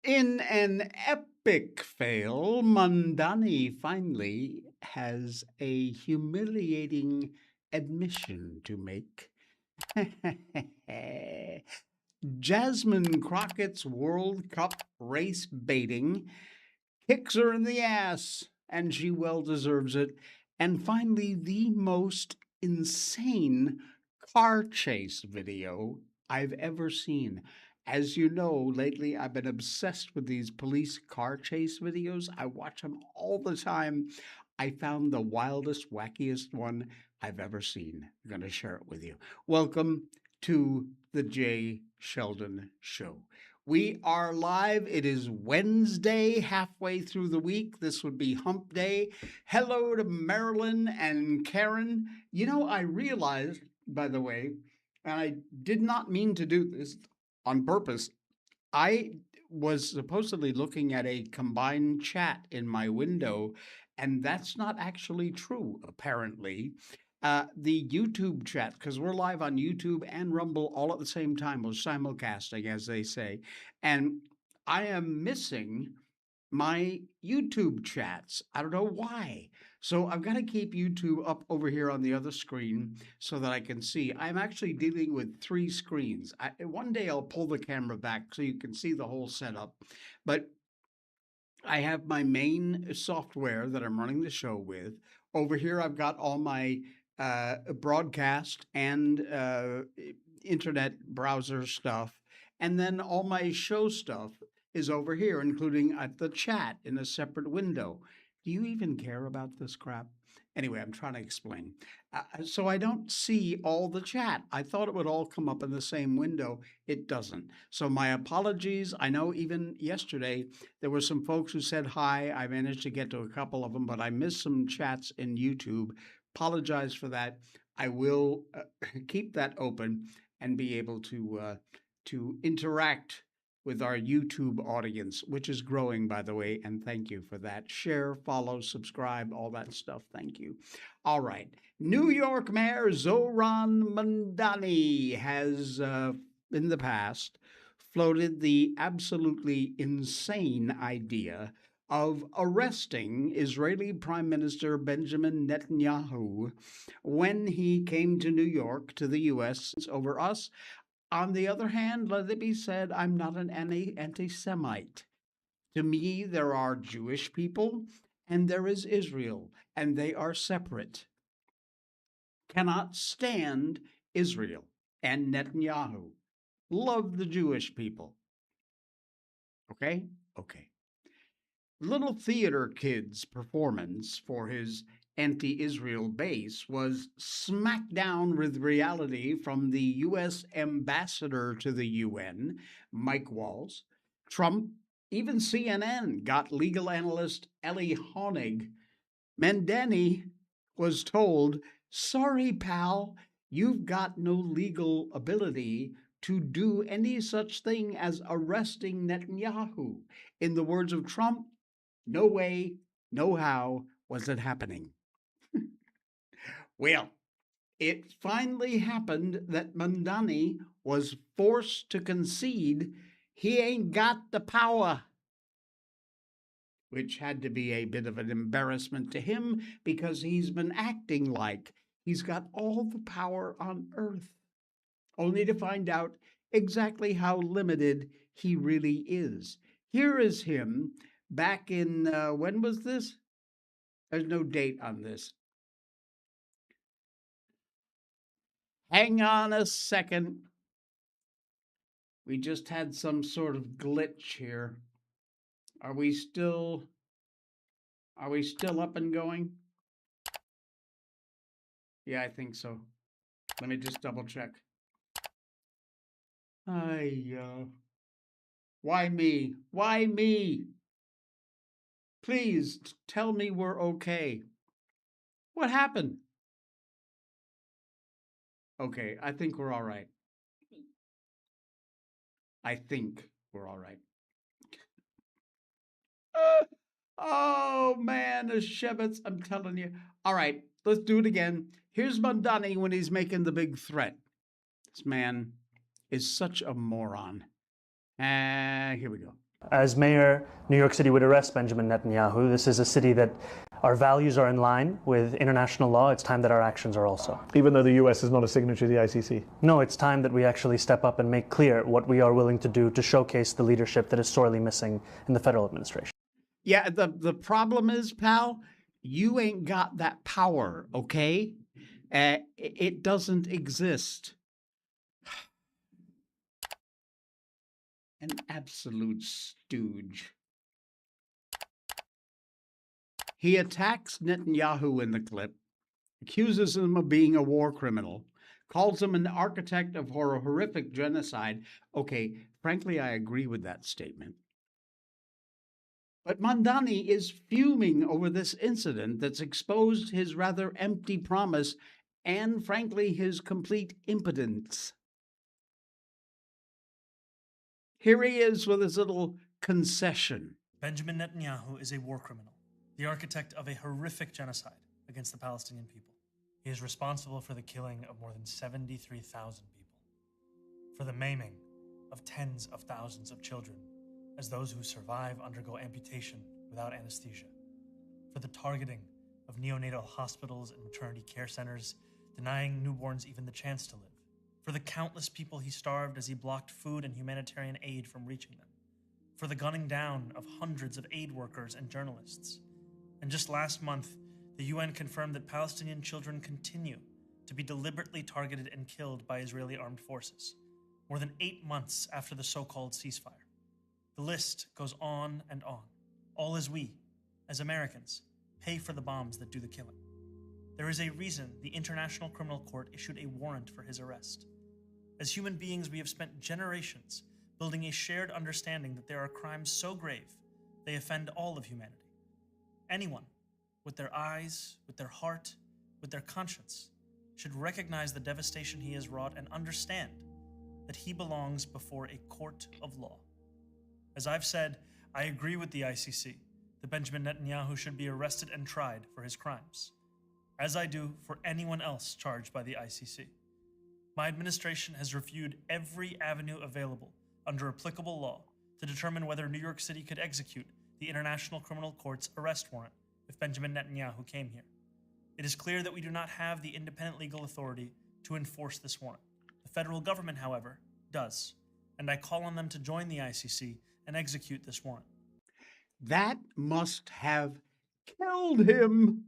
In an epic fail, Mamdani finally has a humiliating admission to make. Jasmine Crockett's World Cup race baiting kicks her in the ass, and she well deserves it. And finally, the most insane car chase video I've ever seen. As you know, lately I've been obsessed with these police car chase videos. I watch them all the time. I found the wildest, wackiest one I've ever seen. I'm going to share it with you. Welcome to the Jay Sheldon Show. We are live. It is Wednesday, halfway through the week. This would be hump day. Hello to Marilyn and Karen. You know, I realized, by the way, and I did not mean to do this on purpose. I was supposedly looking at a combined chat in my window, and that's not actually true, apparently. The YouTube chat, because we're live on YouTube and Rumble all at the same time. We're simulcasting, as they say. And I am missing my YouTube chats. I don't know why. So I've got to keep YouTube up over here on the other screen so that I can see. I'm actually dealing with three screens. One day I'll pull the camera back so you can see the whole setup. But I have my main software that I'm running the show with. Over here, I've got all my broadcast and internet browser stuff. And then all my show stuff is over here, including the chat in a separate window. Do you even care about this crap? Anyway, I'm trying to explain. So I don't see all the chat. I thought it would all come up in the same window. It doesn't. So my apologies. I know even yesterday there were some folks who said hi. I managed to get to a couple of them, but I missed some chats in YouTube. Apologize for that. I will keep that open and be able to interact with our YouTube audience, which is growing, by the way, and thank you for that. Share, follow, subscribe, all that stuff. Thank you. All right. New York Mayor Zohran Mamdani has, in the past, floated the absolutely insane idea of arresting Israeli Prime Minister Benjamin Netanyahu when he came to New York, to the U.S. over us. On the other hand, let it be said, I'm not an anti-Semite. To me, there are Jewish people and there is Israel, and they are separate. Cannot stand Israel and Netanyahu. Love the Jewish people. Okay? Okay. Little Theater Kid's performance for his anti-Israel base was smacked down with reality from the U.S. ambassador to the UN, Mike Waltz. Trump, even CNN got legal analyst Ellie Honig. Mamdani was told, sorry, pal, you've got no legal ability to do any such thing as arresting Netanyahu. In the words of Trump, no way, no how was it happening. Well, it finally happened that Mamdani was forced to concede he ain't got the power, which had to be a bit of an embarrassment to him because he's been acting like he's got all the power on earth, only to find out exactly how limited he really is. Here is him back in, when was this? There's no date on this. Hang on a second. We just had some sort of glitch here. Are we still up and going? Yeah, I think so. Let me just double check. Why me? Why me? Please tell me we're okay. What happened? Okay, I think we're all right. I think we're all right. Oh man, the Shevitz, I'm telling you. All right, let's do it again. Here's Mamdani when he's making the big threat. This man is such a moron. Here we go. As mayor, New York City would arrest Benjamin Netanyahu. This is a city that our values are in line with international law. It's time that our actions are also. Even though the U.S. is not a signatory to the ICC? No, it's time that we actually step up and make clear what we are willing to do to showcase the leadership that is sorely missing in the federal administration. Yeah, the problem is, pal, you ain't got that power, okay? It doesn't exist. An absolute stooge. He attacks Netanyahu in the clip, accuses him of being a war criminal, calls him an architect of horrific genocide. Okay, frankly, I agree with that statement. But Mamdani is fuming over this incident that's exposed his rather empty promise and, frankly, his complete impotence. Here he is with his little concession. Benjamin Netanyahu is a war criminal, the architect of a horrific genocide against the Palestinian people. He is responsible for the killing of more than 73,000 people, for the maiming of tens of thousands of children, as those who survive undergo amputation without anesthesia, for the targeting of neonatal hospitals and maternity care centers, denying newborns even the chance to live, for the countless people he starved as he blocked food and humanitarian aid from reaching them, for the gunning down of hundreds of aid workers and journalists. And just last month, the UN confirmed that Palestinian children continue to be deliberately targeted and killed by Israeli armed forces, more than 8 months after the so-called ceasefire. The list goes on and on, all as we, as Americans, pay for the bombs that do the killing. There is a reason the International Criminal Court issued a warrant for his arrest. As human beings, we have spent generations building a shared understanding that there are crimes so grave they offend all of humanity. Anyone, with their eyes, with their heart, with their conscience, should recognize the devastation he has wrought and understand that he belongs before a court of law. As I've said, I agree with the ICC that Benjamin Netanyahu should be arrested and tried for his crimes, as I do for anyone else charged by the ICC. My administration has reviewed every avenue available under applicable law to determine whether New York City could execute the International Criminal Court's arrest warrant if Benjamin Netanyahu came here. It is clear that we do not have the independent legal authority to enforce this warrant. The federal government, however, does, and I call on them to join the ICC and execute this warrant. That must have killed him.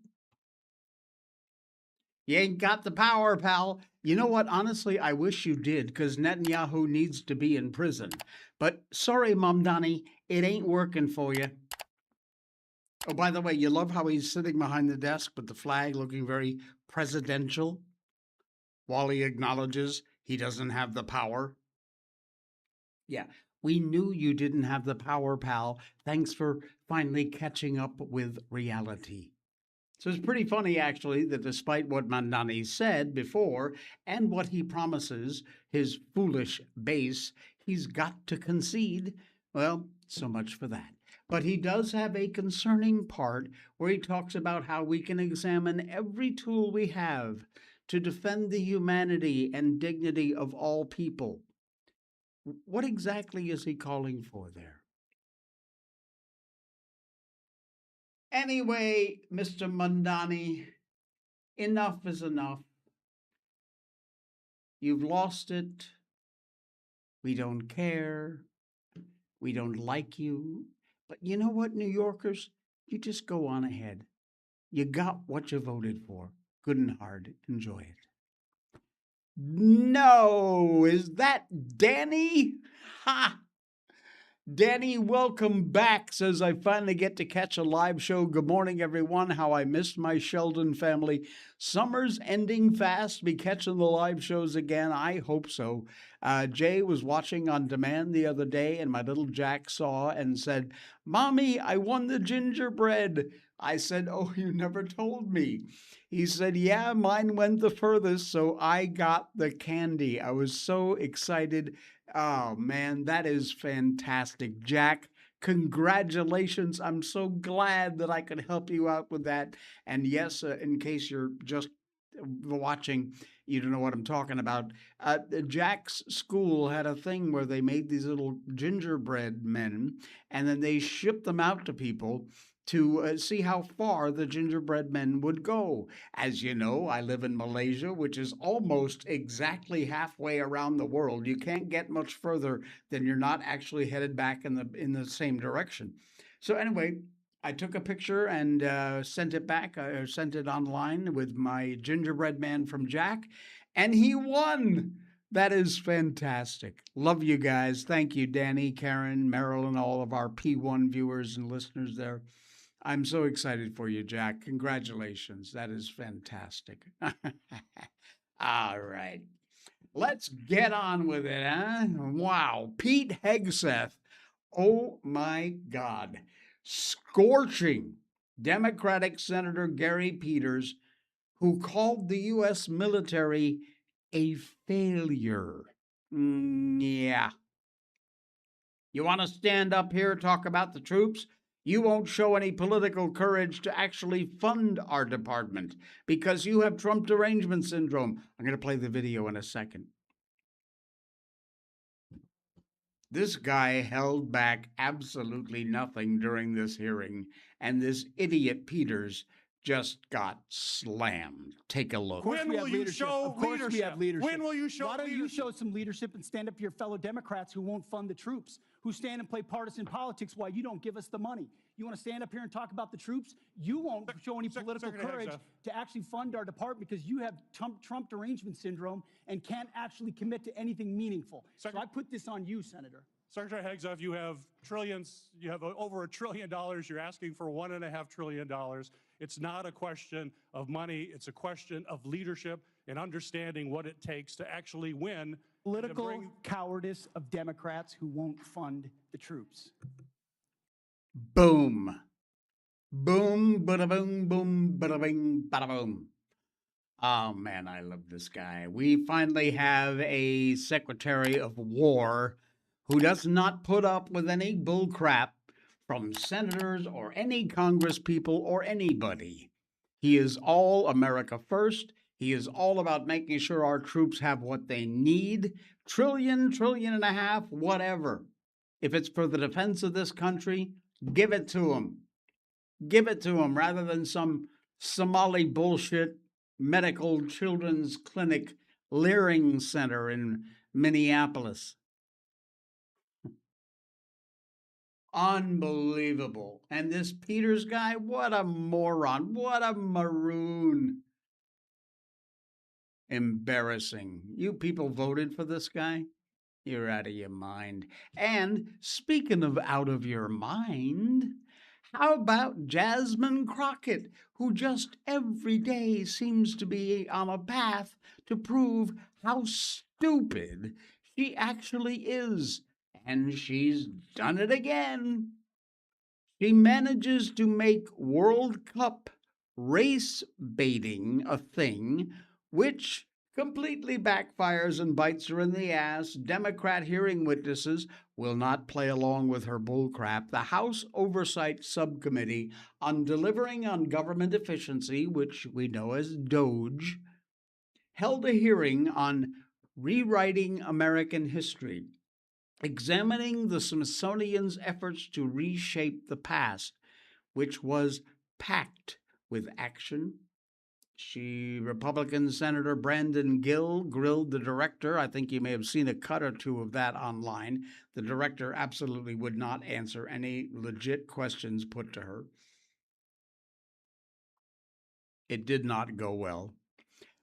You ain't got the power, pal. You know what? Honestly, I wish you did, because Netanyahu needs to be in prison. But sorry, Mamdani, it ain't working for you. Oh, by the way, you love how he's sitting behind the desk with the flag looking very presidential while he acknowledges he doesn't have the power. Yeah, we knew you didn't have the power, pal. Thanks for finally catching up with reality. So it's pretty funny, actually, that despite what Mamdani said before and what he promises his foolish base, he's got to concede. Well, so much for that. But he does have a concerning part where he talks about how we can examine every tool we have to defend the humanity and dignity of all people. What exactly is he calling for there? Anyway, Mr. Mamdani, enough is enough. You've lost it. We don't care. We don't like you. But you know what, New Yorkers? You just go on ahead. You got what you voted for. Good and hard. Enjoy it. No, is that Danny? Ha! Danny, welcome back. Says, I finally get to catch a live show. Good morning, everyone. How I missed my Sheldon family. Summer's ending fast. Be catching the live shows again. I hope so. Jay was watching on demand the other day, and my little Jack saw and said, Mommy, I won the gingerbread. I said, oh, you never told me. He said, yeah, mine went the furthest, so I got the candy. I was so excited. Oh, man, that is fantastic. Jack, congratulations. I'm so glad that I could help you out with that. And yes, in case you're just watching, you don't know what I'm talking about. Jack's school had a thing where they made these little gingerbread men, and then they shipped them out to people to see how far the gingerbread men would go. As you know, I live in Malaysia, which is almost exactly halfway around the world. You can't get much further than you're not actually headed back in the same direction. So anyway, I took a picture and sent it back. I sent it online with my gingerbread man from Jack, and he won. That is fantastic. Love you guys. Thank you, Danny, Karen, Marilyn, all of our P1 viewers and listeners there. I'm so excited for you, Jack. Congratulations. That is fantastic. All right. Let's get on with it, huh? Wow. Pete Hegseth. Oh my God. Scorching Democratic Senator Gary Peters, who called the U.S. military a failure. Yeah. You want to stand up here and talk about the troops? You won't show any political courage to actually fund our department because you have Trump derangement syndrome. I'm going to play the video in a second. This guy held back absolutely nothing during this hearing, and this idiot Peters just got slammed. Take a look. When will you show leadership? When will you show Why don't you leadership? show some leadership and stand up to your fellow Democrats who won't fund the troops, who stand and play partisan politics while you don't give us the money? You want to stand up here and talk about the troops? You won't show any political courage to actually fund our department because you have Trump derangement syndrome and can't actually commit to anything meaningful. So I put this on you, Senator. Secretary Hegseth, you have trillions, you have over $1 trillion, you're asking for $1.5 trillion. It's not a question of money, it's a question of leadership and understanding what it takes to actually win. Political cowardice of Democrats who won't fund the troops. Boom. Boom, bada boom, boom, bada bing, bada boom. Oh man, I love this guy. We finally have a Secretary of War who does not put up with any bull crap from senators or any Congress people or anybody. He is all America first. He is all about making sure our troops have what they need. Trillion and a half, whatever. If it's for the defense of this country, give it to them. Give it to them rather than some Somali bullshit medical children's clinic Leering Center in Minneapolis. Unbelievable. And this Peters guy, what a moron. What a maroon. Embarrassing. You people voted for this guy? You're out of your mind. And speaking of out of your mind, how about Jasmine Crockett, who just every day seems to be on a path to prove how stupid she actually is? And she's done it again. She manages to make World Cup race baiting a thing, which completely backfires and bites her in the ass. Democrat hearing witnesses will not play along with her bullcrap. The House Oversight Subcommittee on Delivering on Government Efficiency, which we know as DOGE, held a hearing on rewriting American history, examining the Smithsonian's efforts to reshape the past, which was packed with action. Republican Senator Brandon Gill grilled the director. I think you may have seen a cut or two of that online. The director absolutely would not answer any legit questions put to her. It did not go well.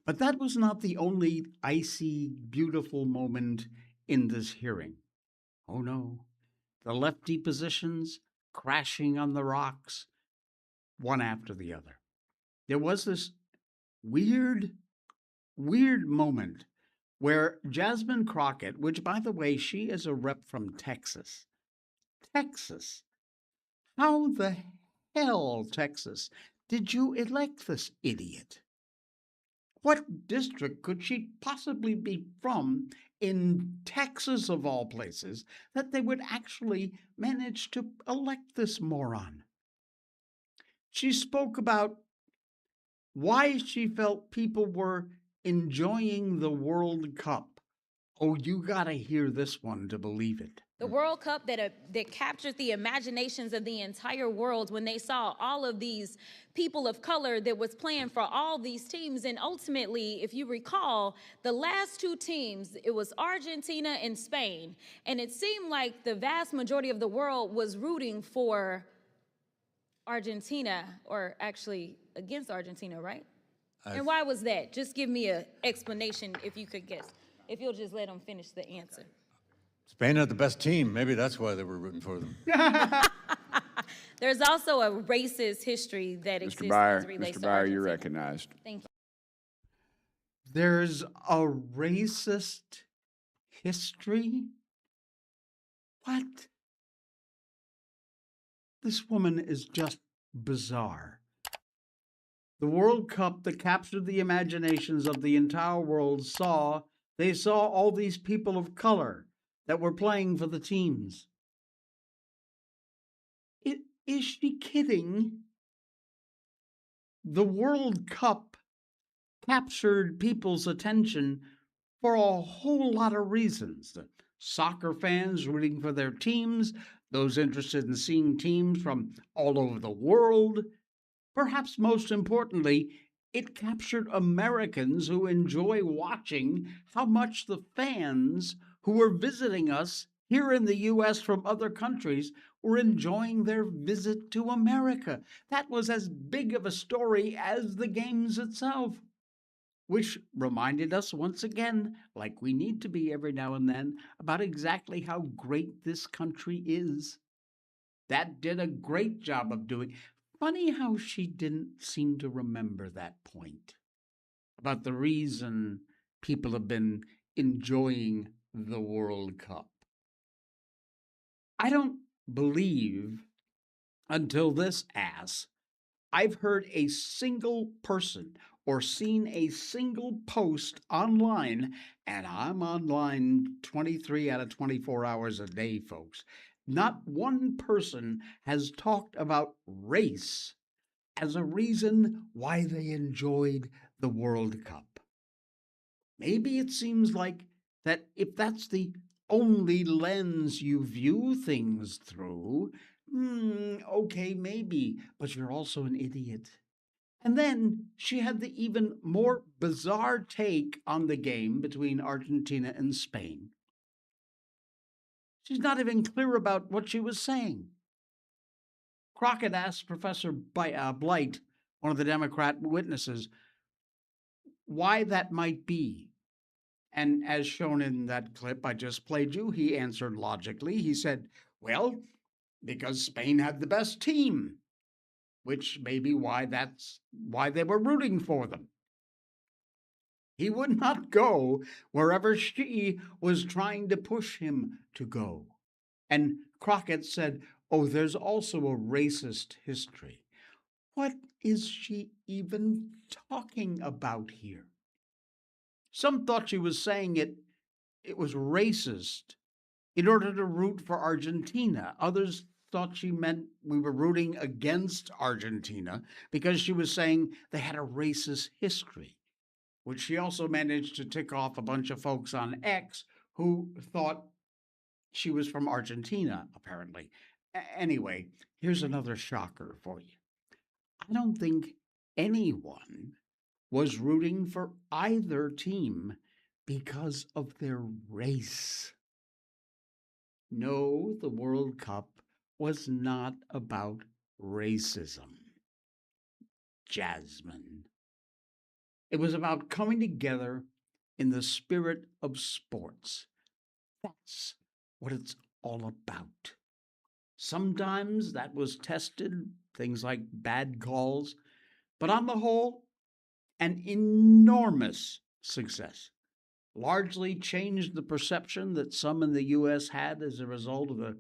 But that was not the only icy, beautiful moment in this hearing. Oh no, the lefty positions crashing on the rocks, one after the other. There was this weird moment where Jasmine Crockett, which by the way, she is a rep from Texas. Texas. How the hell, Texas, did you elect this idiot? What district could she possibly be from in Texas, of all places, that they would actually manage to elect this moron? She spoke about why she felt people were enjoying the World Cup. Oh, you gotta hear this one to believe it. The World Cup that captured the imaginations of the entire world when they saw all of these people of color that was playing for all these teams. And ultimately, if you recall, the last two teams, it was Argentina and Spain. And it seemed like the vast majority of the world was rooting for Argentina, or actually against Argentina, right? And why was that? Just give me an explanation if you could guess. If you'll just let them finish the answer. Spain had the best team. Maybe that's why they were rooting for them. There's also a racist history that exists as it relates to Byer, you're Argentina. recognized. Thank you. There's a racist history? What? This woman is just bizarre. The World Cup that captured the imaginations of the entire world saw all these people of color that were playing for the teams. Is she kidding? The World Cup captured people's attention for a whole lot of reasons. The soccer fans rooting for their teams, those interested in seeing teams from all over the world. Perhaps most importantly, it captured Americans who enjoy watching how much the fans who were visiting us here in the U.S. from other countries were enjoying their visit to America. That was as big of a story as the games itself, which reminded us once again, like we need to be every now and then, about exactly how great this country is. That did a great job of doing. Funny how she didn't seem to remember that point about the reason people have been enjoying the World Cup. I don't believe until this ass I've heard a single person or seen a single post online, and I'm online 23 out of 24 hours a day, folks. Not one person has talked about race as a reason why they enjoyed the World Cup. Maybe it seems like that if that's the only lens you view things through, okay, maybe, but you're also an idiot. And then she had the even more bizarre take on the game between Argentina and Spain. She's not even clear about what she was saying. Crockett asked Professor Blight, one of the Democrat witnesses, why that might be. And as shown in that clip I just played you, he answered logically. He said, well, because Spain had the best team, which may be why that's why they were rooting for them. He would not go wherever she was trying to push him to go. And Crockett said, oh, there's also a racist history. What is she even talking about here? Some thought she was saying it was racist in order to root for Argentina. Others thought she meant we were rooting against Argentina because she was saying they had a racist history, which she also managed to tick off a bunch of folks on X who thought she was from Argentina, apparently. Anyway, here's another shocker for you. I don't think anyone was rooting for either team because of their race. No, the World Cup was not about racism, Jasmine. It was about coming together in the spirit of sports. That's what it's all about. Sometimes that was tested, things like bad calls, but on the whole, an enormous success. Largely changed the perception that some in the U.S. had as a result of the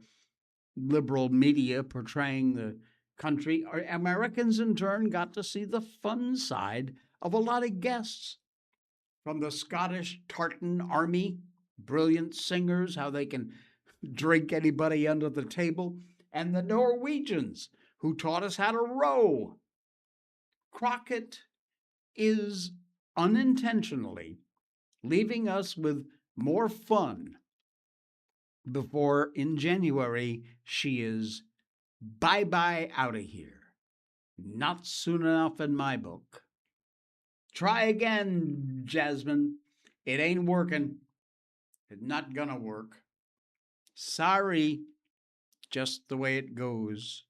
liberal media portraying the country. Americans, in turn, got to see the fun side of a lot of guests. From the Scottish tartan army, brilliant singers, how they can drink anybody under the table, and the Norwegians, who taught us how to row. Crockett is unintentionally leaving us with more fun before in January she is bye-bye out of here. Not soon enough in my book. Try again, Jasmine. It ain't working. It's not gonna work. Sorry, just the way it goes.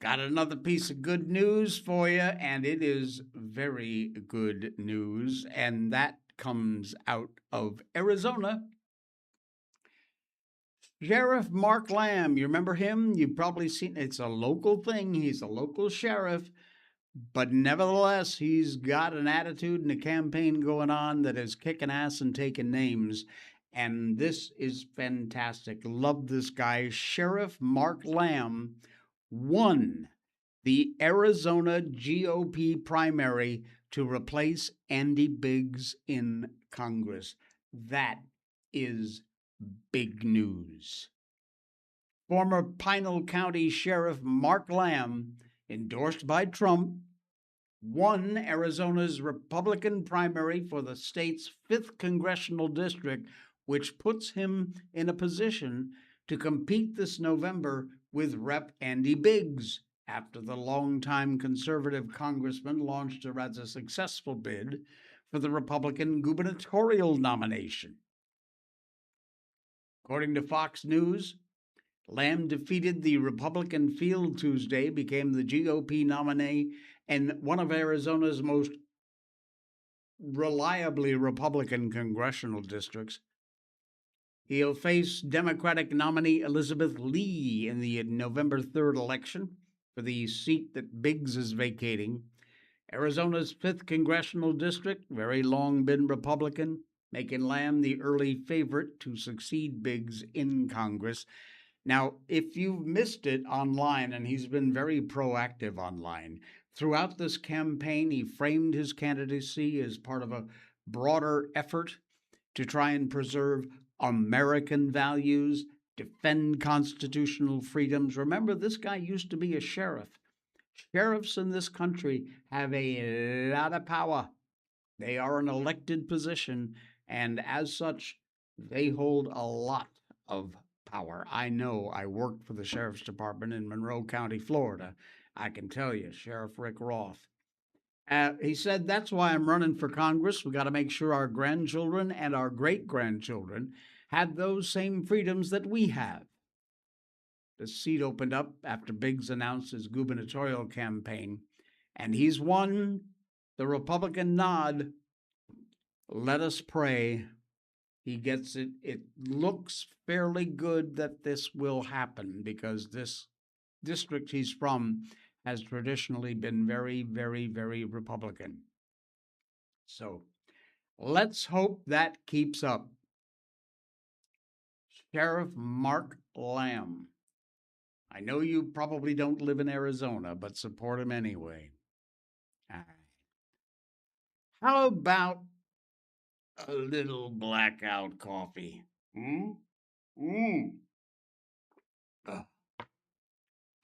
Got another piece of good news for you, and it is very good news, and that comes out of Arizona. Sheriff Mark Lamb, you remember him? You've probably seen it's a local thing. He's a local sheriff, but nevertheless, he's got an attitude and a campaign going on that is kicking ass and taking names. And this is fantastic. Love this guy. Sheriff Mark Lamb won the Arizona GOP primary to replace Andy Biggs in Congress. That is big news. Former Pinal County Sheriff Mark Lamb, endorsed by Trump, won Arizona's Republican primary for the state's 5th congressional district, which puts him in a position to compete this November with Rep. Andy Biggs, after the longtime conservative congressman launched a rather successful bid for the Republican gubernatorial nomination. According to Fox News, Lamb defeated the Republican field Tuesday, became the GOP nominee, and one of Arizona's most reliably Republican congressional districts. He'll face Democratic nominee Elizabeth Lee in the November 3rd election for the seat that Biggs is vacating. Arizona's 5th congressional district, very long been Republican, making Lamb the early favorite to succeed Biggs in Congress. Now, if you've missed it online, and he's been very proactive online, throughout this campaign, he framed his candidacy as part of a broader effort to try and preserve American values, defend constitutional freedoms. Remember, this guy used to be a sheriff. Sheriffs in this country have a lot of power. They are an elected position, and as such, they hold a lot of power. I know. I worked for the Sheriff's Department in Monroe County, Florida. I can tell you, Sheriff Rick Roth. He said, that's why I'm running for Congress. We got to make sure our grandchildren and our great-grandchildren have those same freedoms that we have. The seat opened up after Biggs announced his gubernatorial campaign, and he's won the Republican nod. Let us pray he gets it. It looks fairly good that this will happen because this district he's from has traditionally been very, very, very Republican. So let's hope that keeps up. Sheriff Mark Lamb. I know you probably don't live in Arizona, but support him anyway. All right. How about a little blackout coffee? I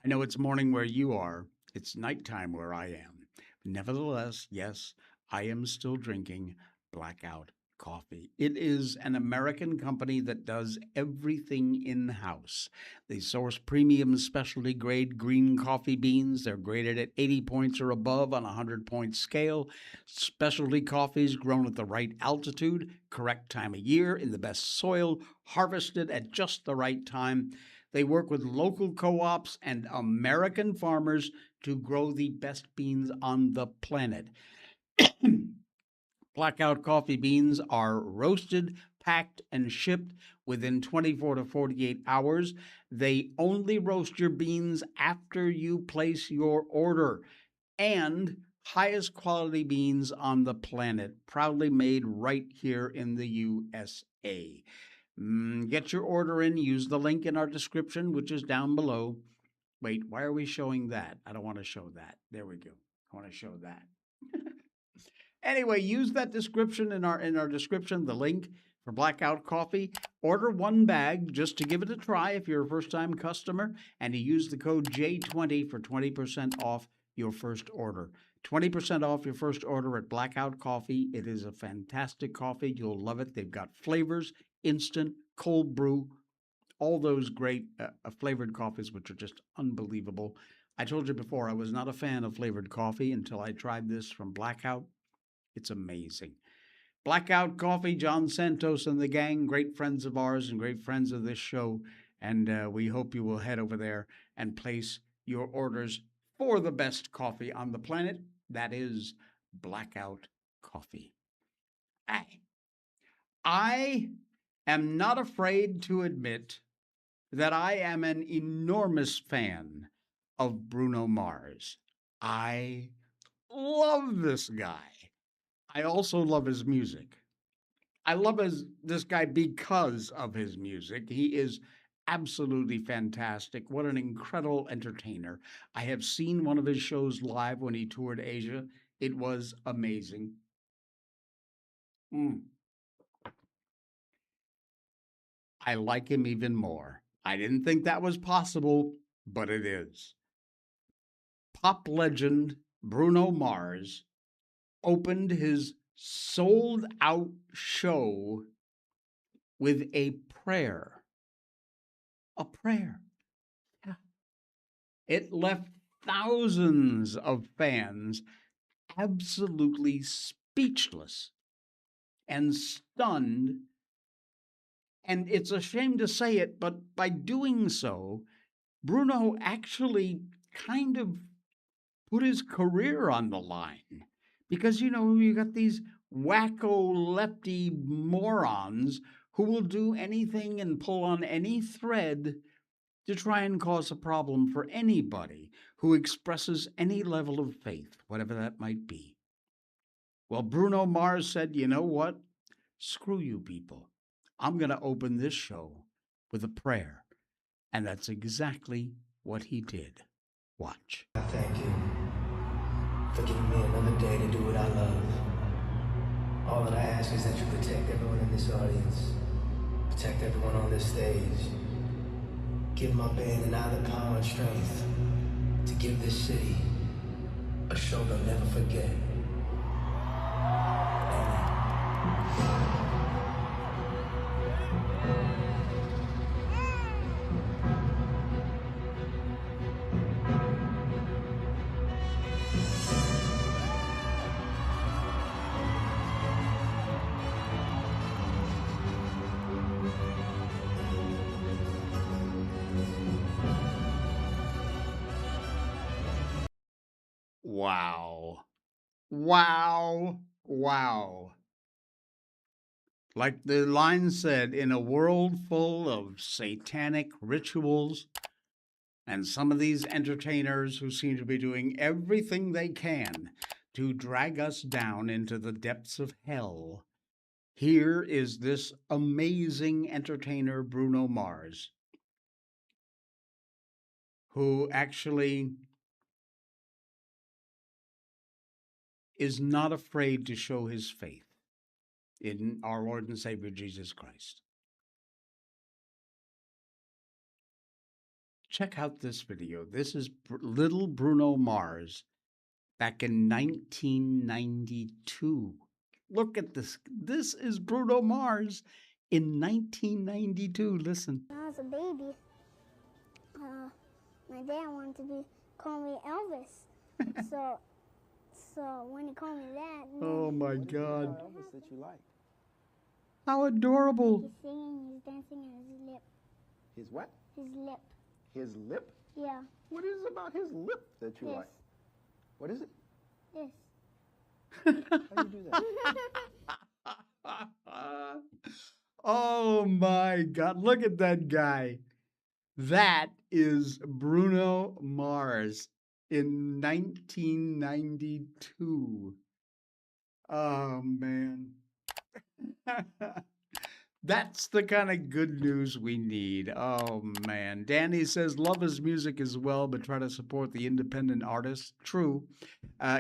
know it's morning where you are. It's nighttime where I am. Nevertheless, yes, I am still drinking Blackout coffee. It is an American company that does everything in-house. They source premium specialty grade green coffee beans. They're graded at 80 points or above on a 100-point scale. Specialty coffees grown at the right altitude, correct time of year, in the best soil, harvested at just the right time. They work with local co-ops and American farmers to grow the best beans on the planet. Blackout coffee beans are roasted, packed, and shipped within 24 to 48 hours. They only roast your beans after you place your order. And highest quality beans on the planet, proudly made right here in the USA. Get your order in. Use the link in our description, which is down below. Wait, why are we showing that? I don't want to show that. There we go. I want to show that. Anyway, use that description in our description, the link for Blackout Coffee. Order one bag just to give it a try if you're a first-time customer, and you use the code J20 for 20% off your first order. 20% off your first order at Blackout Coffee. It is a fantastic coffee. You'll love it. They've got flavors, instant, cold brew, all those great flavored coffees, which are just unbelievable. I told you before, I was not a fan of flavored coffee until I tried this from Blackout. It's amazing. Blackout Coffee, John Santos and the gang, great friends of ours and great friends of this show. And we hope you will head over there and place your orders for the best coffee on the planet. That is Blackout Coffee. I am not afraid to admit that I am an enormous fan of Bruno Mars. I love this guy. I also love his music. I love this guy because of his music. He is absolutely fantastic. What an incredible entertainer. I have seen one of his shows live when he toured Asia. It was amazing. I like him even more. I didn't think that was possible, but it is. Pop legend Bruno Mars opened his sold-out show with a prayer. A prayer. Yeah. It left thousands of fans absolutely speechless and stunned. And it's a shame to say it, but by doing so, Bruno actually kind of put his career on the line. Because, you got these wacko lefty morons who will do anything and pull on any thread to try and cause a problem for anybody who expresses any level of faith, whatever that might be. Well, Bruno Mars said, you know what? Screw you people. I'm going to open this show with a prayer. And that's exactly what he did. Watch. I thank you for giving me another day to do what I love. All that I ask is that you protect everyone in this audience, protect everyone on this stage. Give my band and I the power and strength to give this city a show they'll never forget. Amen. Wow. Wow. Wow. Like the line said, in a world full of satanic rituals and some of these entertainers who seem to be doing everything they can to drag us down into the depths of hell, here is this amazing entertainer, Bruno Mars, who actually is not afraid to show his faith in our Lord and Savior Jesus Christ. Check out this video. This is little Bruno Mars back in 1992. Look at this. This is Bruno Mars in 1992. Listen. When I was a baby, my dad wanted to call me Elvis. So when he called me that, oh my God. Elvis that you like? How adorable. He's singing, he's dancing, and his lip. His what? His lip. His lip? Yeah. What is it about his lip that you like? What is it? This. How do you do that? Oh my God. Look at that guy. That is Bruno Mars in 1992. Oh, man. That's the kind of good news we need. Oh, man. Danny says, love his music as well, but try to support the independent artists. True.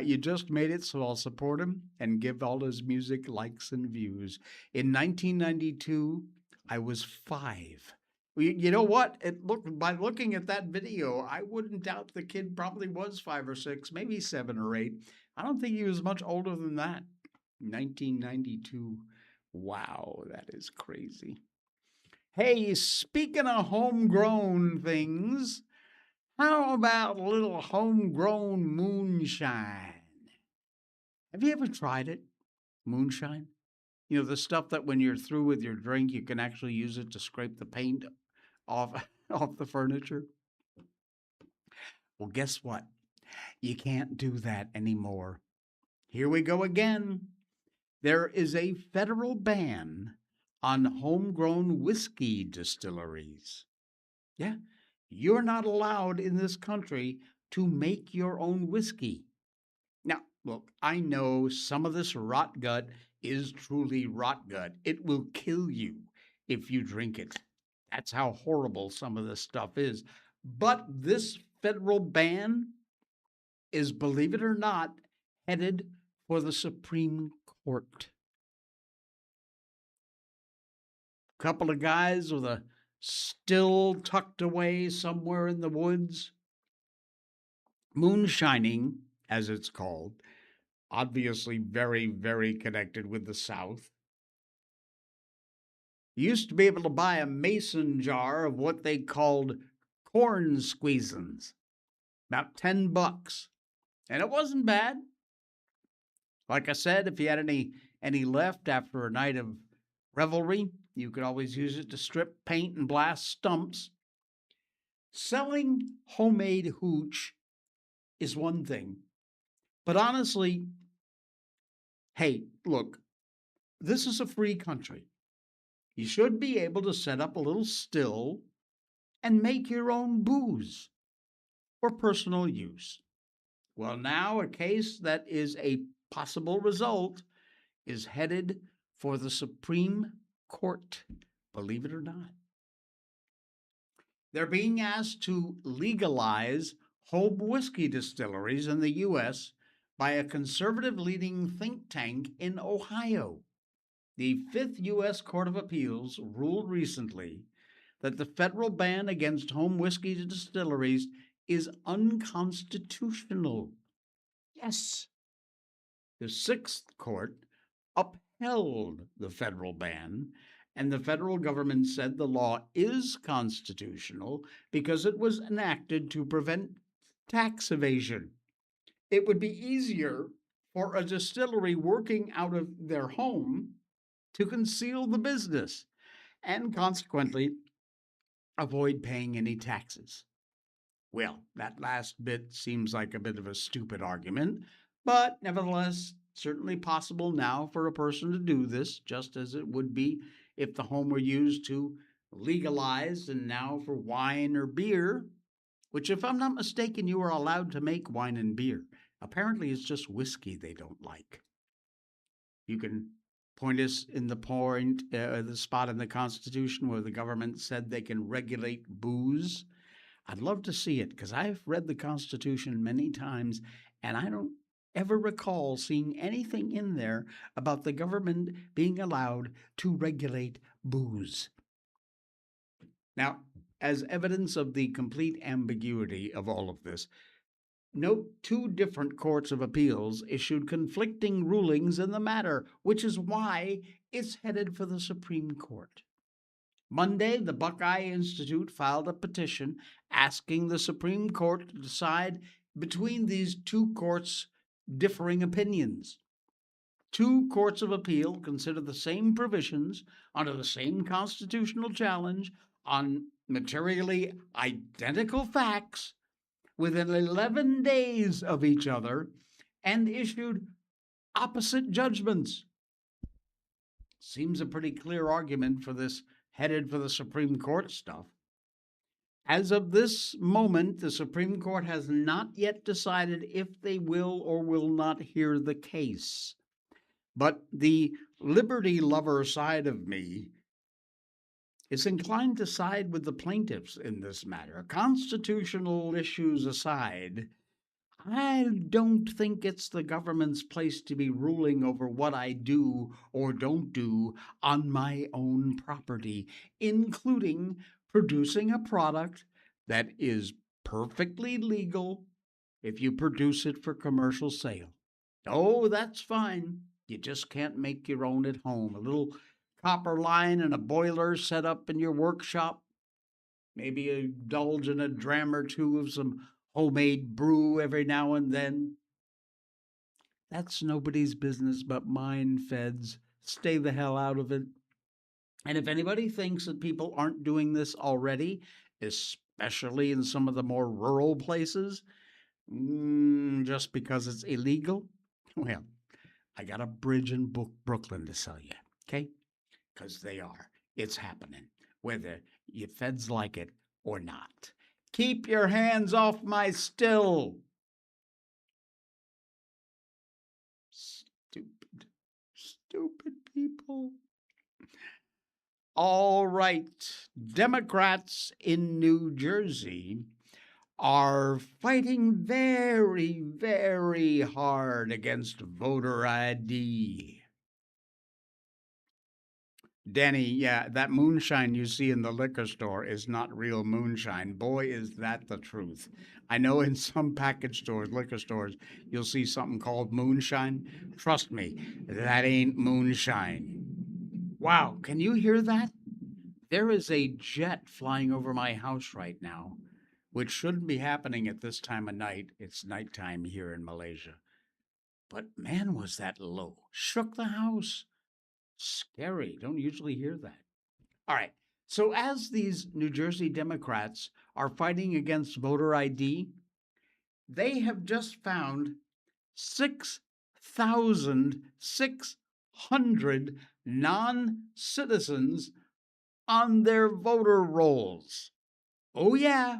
You just made it, so I'll support him and give all his music likes and views. In 1992, I was 5, You know what? By looking at that video, I wouldn't doubt the kid probably was 5 or 6, maybe 7 or 8. I don't think he was much older than that. 1992. Wow, that is crazy. Hey, speaking of homegrown things, how about a little homegrown moonshine? Have you ever tried it? Moonshine? You know, the stuff that when you're through with your drink, you can actually use it to scrape the paint off, off the furniture? Well, guess what? You can't do that anymore. Here we go again. There is a federal ban on homegrown whiskey distilleries. Yeah, you're not allowed in this country to make your own whiskey. Now, look, I know some of this rot gut is truly rot gut. It will kill you if you drink it. That's how horrible some of this stuff is. But this federal ban is, believe it or not, headed for the Supreme Court. A couple of guys with a still tucked away somewhere in the woods. Moonshining, as it's called, obviously very, very connected with the South. You used to be able to buy a mason jar of what they called corn squeezins, about $10, and it wasn't bad. Like I said, if you had any left after a night of revelry, you could always use it to strip paint and blast stumps. Selling homemade hooch is one thing, but honestly, hey, look, this is a free country. You should be able to set up a little still and make your own booze for personal use. Well, now a case that is a possible result is headed for the Supreme Court, believe it or not. They're being asked to legalize home whiskey distilleries in the U.S. by a conservative-leaning think tank in Ohio. The Fifth U.S. Court of Appeals ruled recently that the federal ban against home whiskey distilleries is unconstitutional. Yes. The Sixth Court upheld the federal ban, and the federal government said the law is constitutional because it was enacted to prevent tax evasion. It would be easier for a distillery working out of their home to conceal the business and consequently avoid paying any taxes. Well, that last bit seems like a bit of a stupid argument, but nevertheless, certainly possible now for a person to do this, just as it would be if the home were used to legalize and now for wine or beer, which, if I'm not mistaken, you are allowed to make wine and beer. Apparently, it's just whiskey they don't like. You can point us in the spot in the Constitution where the government said they can regulate booze. I'd love to see it because I've read the Constitution many times and I don't ever recall seeing anything in there about the government being allowed to regulate booze. Now, as evidence of the complete ambiguity of all of this, note 2 different courts of appeals issued conflicting rulings in the matter, which is why it's headed for the Supreme Court. Monday, the Buckeye Institute filed a petition asking the Supreme Court to decide between these 2 courts' differing opinions. 2 courts of appeal consider the same provisions under the same constitutional challenge on materially identical facts within 11 days of each other and issued opposite judgments. Seems a pretty clear argument for this headed for the Supreme Court stuff. As of this moment, the Supreme Court has not yet decided if they will or will not hear the case. But the liberty lover side of me is inclined to side with the plaintiffs in this matter. Constitutional issues aside, I don't think it's the government's place to be ruling over what I do or don't do on my own property, including producing a product that is perfectly legal if you produce it for commercial sale. Oh, that's fine. You just can't make your own at home. A little copper line and a boiler set up in your workshop. Maybe indulge in a dram or two of some homemade brew every now and then. That's nobody's business but mine, feds. Stay the hell out of it. And if anybody thinks that people aren't doing this already, especially in some of the more rural places, just because it's illegal, well, I got a bridge in Brooklyn to sell you, okay? Because they are. It's happening, whether you feds like it or not. Keep your hands off my still. Stupid people. All right. Democrats in New Jersey are fighting very, very hard against voter ID. Danny, yeah, that moonshine you see in the liquor store is not real moonshine. Boy, is that the truth. I know in some package stores, liquor stores, you'll see something called moonshine. Trust me, that ain't moonshine. Wow, can you hear that? There is a jet flying over my house right now, which shouldn't be happening at this time of night. It's nighttime here in Malaysia. But man, was that low. Shook the house. Scary. Don't usually hear that. All right. So as these New Jersey Democrats are fighting against voter ID, they have just found 6,600 non-citizens on their voter rolls. Oh, yeah.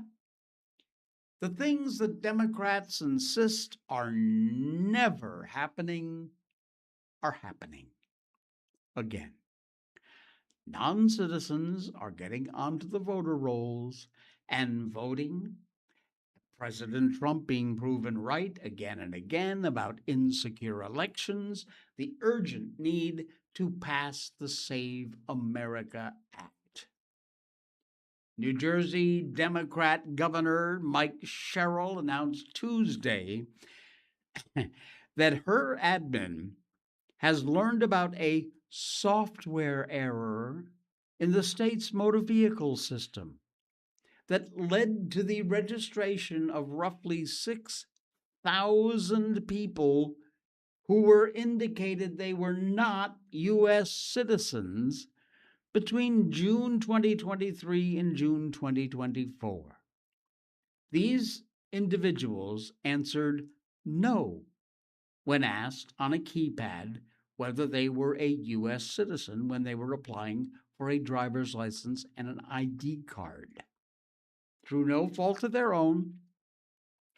The things that Democrats insist are never happening are happening again. Non-citizens are getting onto the voter rolls and voting. President Trump being proven right again and again about insecure elections, the urgent need to pass the Save America Act. New Jersey Democrat Governor Mike Sherrill announced Tuesday that her admin has learned about a software error in the state's motor vehicle system that led to the registration of roughly 6,000 people who were indicated they were not U.S. citizens between June 2023 and June 2024. These individuals answered no when asked on a keypad whether they were a U.S. citizen when they were applying for a driver's license and an ID card. Through no fault of their own,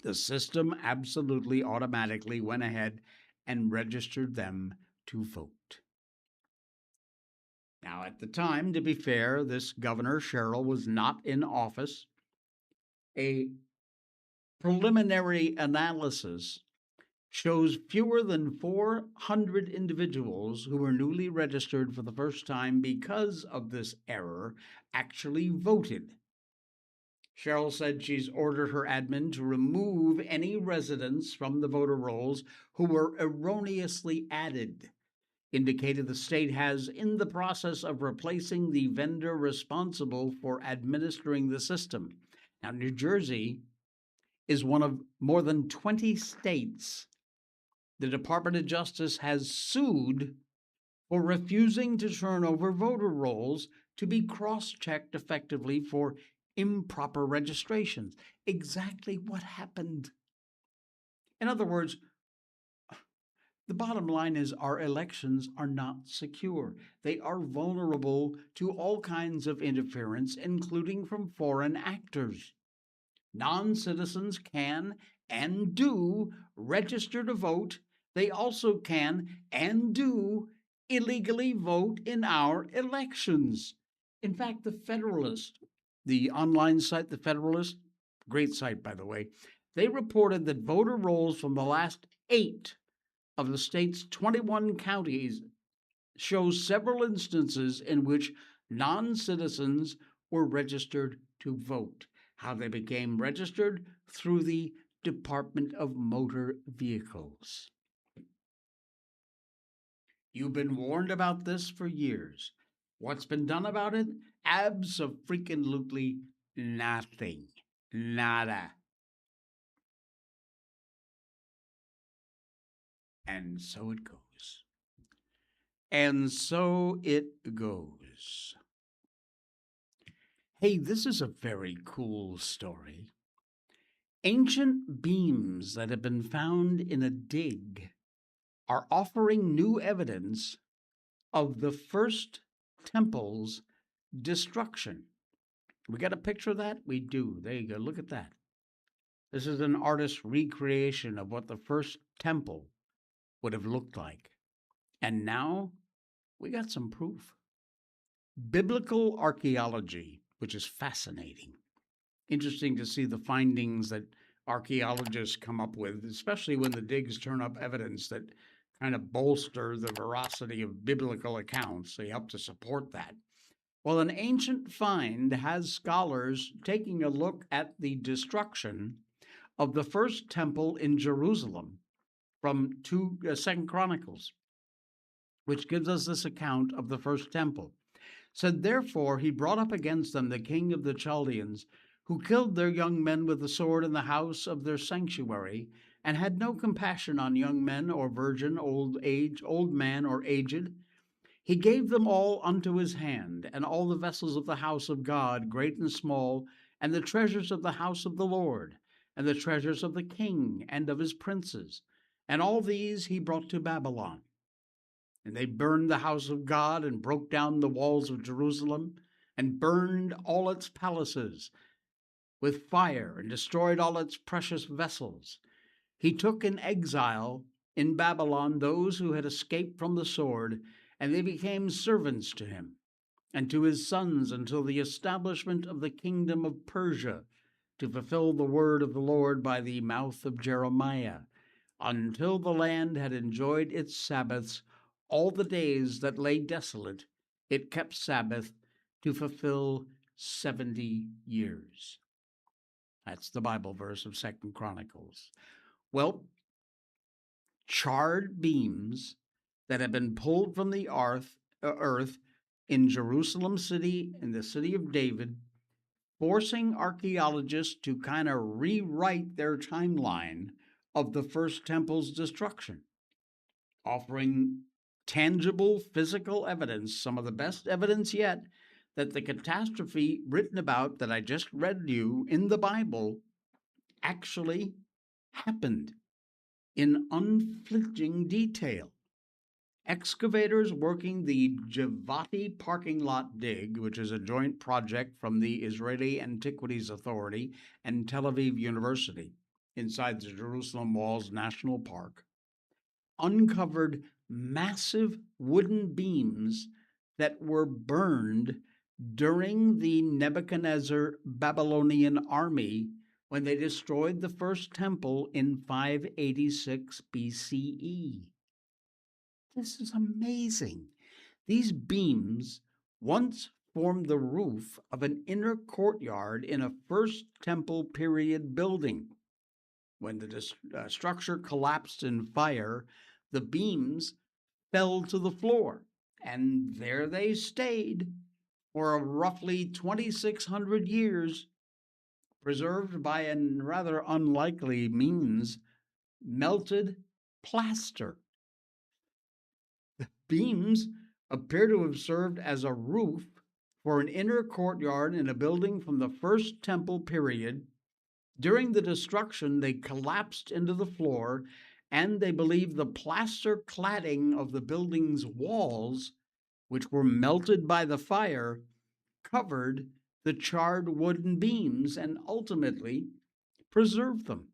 the system absolutely automatically went ahead and registered them to vote. Now, at the time, to be fair, this Governor Sherrill was not in office. A preliminary analysis shows fewer than 400 individuals who were newly registered for the first time because of this error actually voted. Sherrill said she's ordered her admin to remove any residents from the voter rolls who were erroneously added. Indicated the state has in the process of replacing the vendor responsible for administering the system. Now, New Jersey is one of more than 20 states the Department of Justice has sued for refusing to turn over voter rolls to be cross-checked effectively for improper registrations. Exactly what happened. In other words, the bottom line is our elections are not secure. They are vulnerable to all kinds of interference, including from foreign actors. Non-citizens can and do register to vote. They also can and do illegally vote in our elections. In fact, the Federalist, the online site, the Federalist, great site, by the way, they reported that voter rolls from the last 8 of the state's 21 counties shows several instances in which non-citizens were registered to vote. How they became registered? Through the Department of Motor Vehicles. You've been warned about this for years. What's been done about it? Abso-freaking-lutely nothing. Nada. And so it goes. And so it goes. Hey, this is a very cool story. Ancient beams that have been found in a dig are offering new evidence of the first temple's destruction. We got a picture of that? We do. There you go. Look at that. This is an artist's recreation of what the first temple would have looked like. And now we got some proof. Biblical archaeology, which is fascinating. Interesting to see the findings that archaeologists come up with, especially when the digs turn up evidence that kind of bolster the veracity of biblical accounts. They help to support that. Well, an ancient find has scholars taking a look at the destruction of the first temple in Jerusalem from 2 Chronicles, which gives us this account of the first temple. Said, therefore, he brought up against them the king of the Chaldeans, who killed their young men with the sword in the house of their sanctuary, and had no compassion on young men or virgin, old man or aged. He gave them all unto his hand, and all the vessels of the house of God, great and small, and the treasures of the house of the Lord, and the treasures of the king and of his princes. And all these he brought to Babylon. And they burned the house of God, and broke down the walls of Jerusalem, and burned all its palaces with fire, and destroyed all its precious vessels. He took in exile in Babylon those who had escaped from the sword, and they became servants to him and to his sons until the establishment of the kingdom of Persia, to fulfill the word of the Lord by the mouth of Jeremiah, until the land had enjoyed its Sabbaths all the days that lay desolate. It kept Sabbath to fulfill 70 years. That's the Bible verse of 2 Chronicles. Well, charred beams that have been pulled from the earth in Jerusalem city, in the city of David, forcing archaeologists to kind of rewrite their timeline of the first temple's destruction, offering tangible physical evidence, some of the best evidence yet, that the catastrophe written about that I just read you in the Bible actually happened in unflinching detail. Excavators working the Javati parking lot dig, which is a joint project from the Israeli Antiquities Authority and Tel Aviv University inside the Jerusalem Walls National Park, uncovered massive wooden beams that were burned during the Nebuchadnezzar Babylonian army when they destroyed the first temple in 586 BCE. This is amazing. These beams once formed the roof of an inner courtyard in a first temple period building. When the structure collapsed in fire, the beams fell to the floor, and there they stayed for roughly 2,600 years, preserved by a rather unlikely means, melted plaster. The beams appear to have served as a roof for an inner courtyard in a building from the first temple period. During the destruction, they collapsed into the floor, and they believe the plaster cladding of the building's walls, which were melted by the fire, covered the charred wooden beams and ultimately preserved them.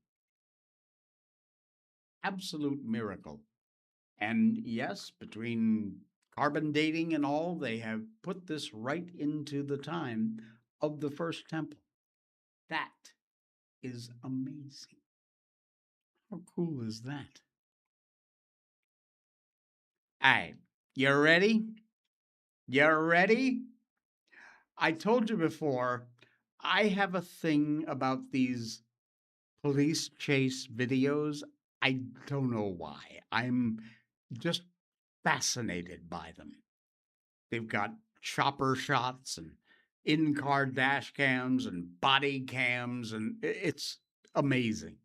Absolute miracle. And yes, between carbon dating and all, they have put this right into the time of the first temple. That is amazing. How cool is that? All right, you ready? You ready? I told you before, I have a thing about these police chase videos. I don't know why. I'm just fascinated by them. They've got chopper shots and in-car dash cams and body cams, and it's amazing.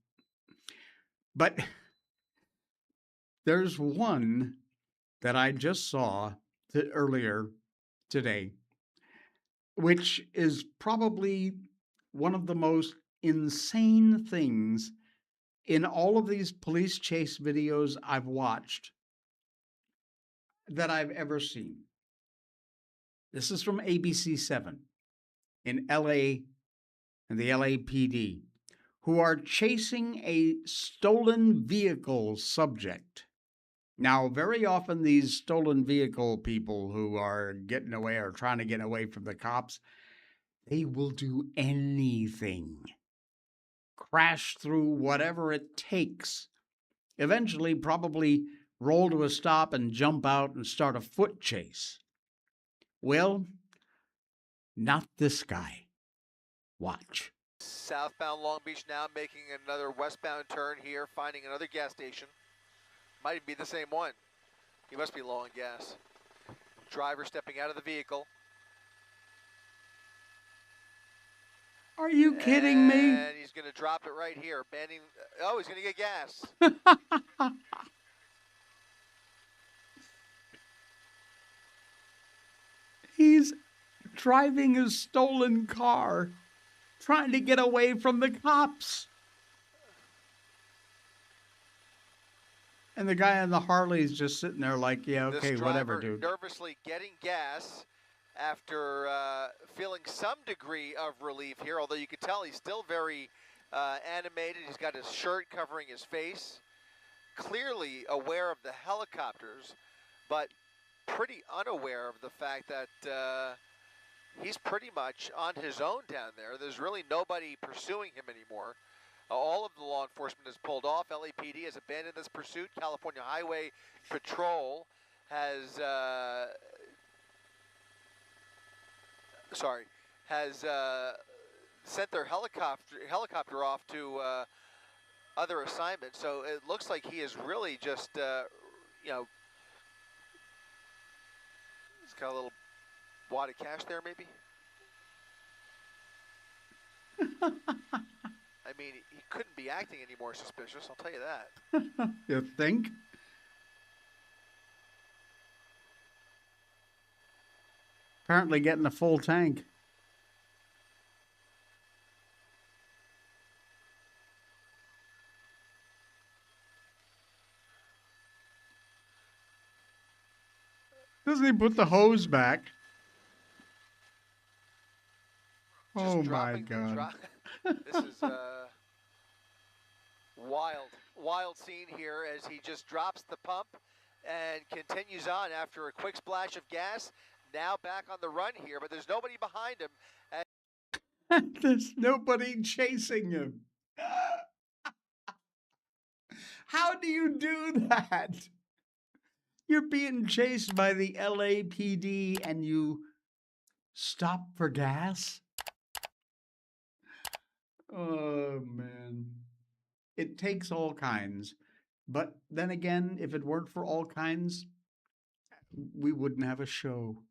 But there's one that I just saw earlier today, which is probably one of the most insane things in all of these police chase videos I've watched that I've ever seen. This is from ABC 7 in LA and the LAPD, who are chasing a stolen vehicle subject. Now, very often these stolen vehicle people who are getting away or trying to get away from the cops, they will do anything. Crash through whatever it takes. Eventually, probably roll to a stop and jump out and start a foot chase. Well, not this guy. Watch. Southbound Long Beach now making another westbound turn here, finding another gas station. Might be the same one. He must be low on gas. Driver stepping out of the vehicle. Are you kidding me? And he's going to drop it right here. Banding. Oh, he's going to get gas. He's driving a stolen car, trying to get away from the cops. And the guy on the Harley's just sitting there like, yeah, okay, whatever, dude. Nervously getting gas after feeling some degree of relief here, although you can tell he's still very animated. He's got his shirt covering his face, clearly aware of the helicopters, but pretty unaware of the fact that he's pretty much on his own down there. There's really nobody pursuing him anymore. All of the law enforcement has pulled off. LAPD has abandoned this pursuit. California Highway Patrol has sent their helicopter off to other assignments. So it looks like he is really just, you know, he's got a little wad of cash there, maybe. I mean, he couldn't be acting any more suspicious, I'll tell you that. You think? Apparently getting a full tank. Doesn't he put the hose back? Oh my God. This is a wild scene here as he just drops the pump and continues on after a quick splash of gas. Now back on the run here, but there's nobody behind him. And there's nobody chasing him. How do you do that? You're being chased by the LAPD and you stop for gas? Oh, man. It takes all kinds. But then again, if it weren't for all kinds, we wouldn't have a show.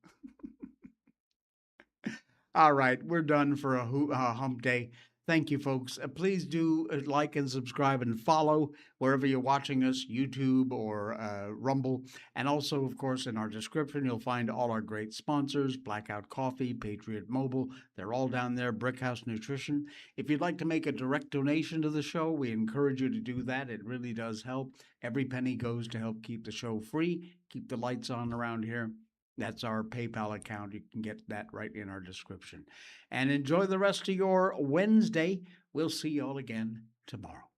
All right, we're done for a hump day. Thank you, folks. Please do like and subscribe and follow wherever you're watching us, YouTube or Rumble. And also, of course, in our description, you'll find all our great sponsors, Blackout Coffee, Patriot Mobile. They're all down there, BRICKHOUSE Nutrition. If you'd like to make a direct donation to the show, we encourage you to do that. It really does help. Every penny goes to help keep the show free, keep the lights on around here. That's our PayPal account. You can get that right in our description. And enjoy the rest of your Wednesday. We'll see you all again tomorrow.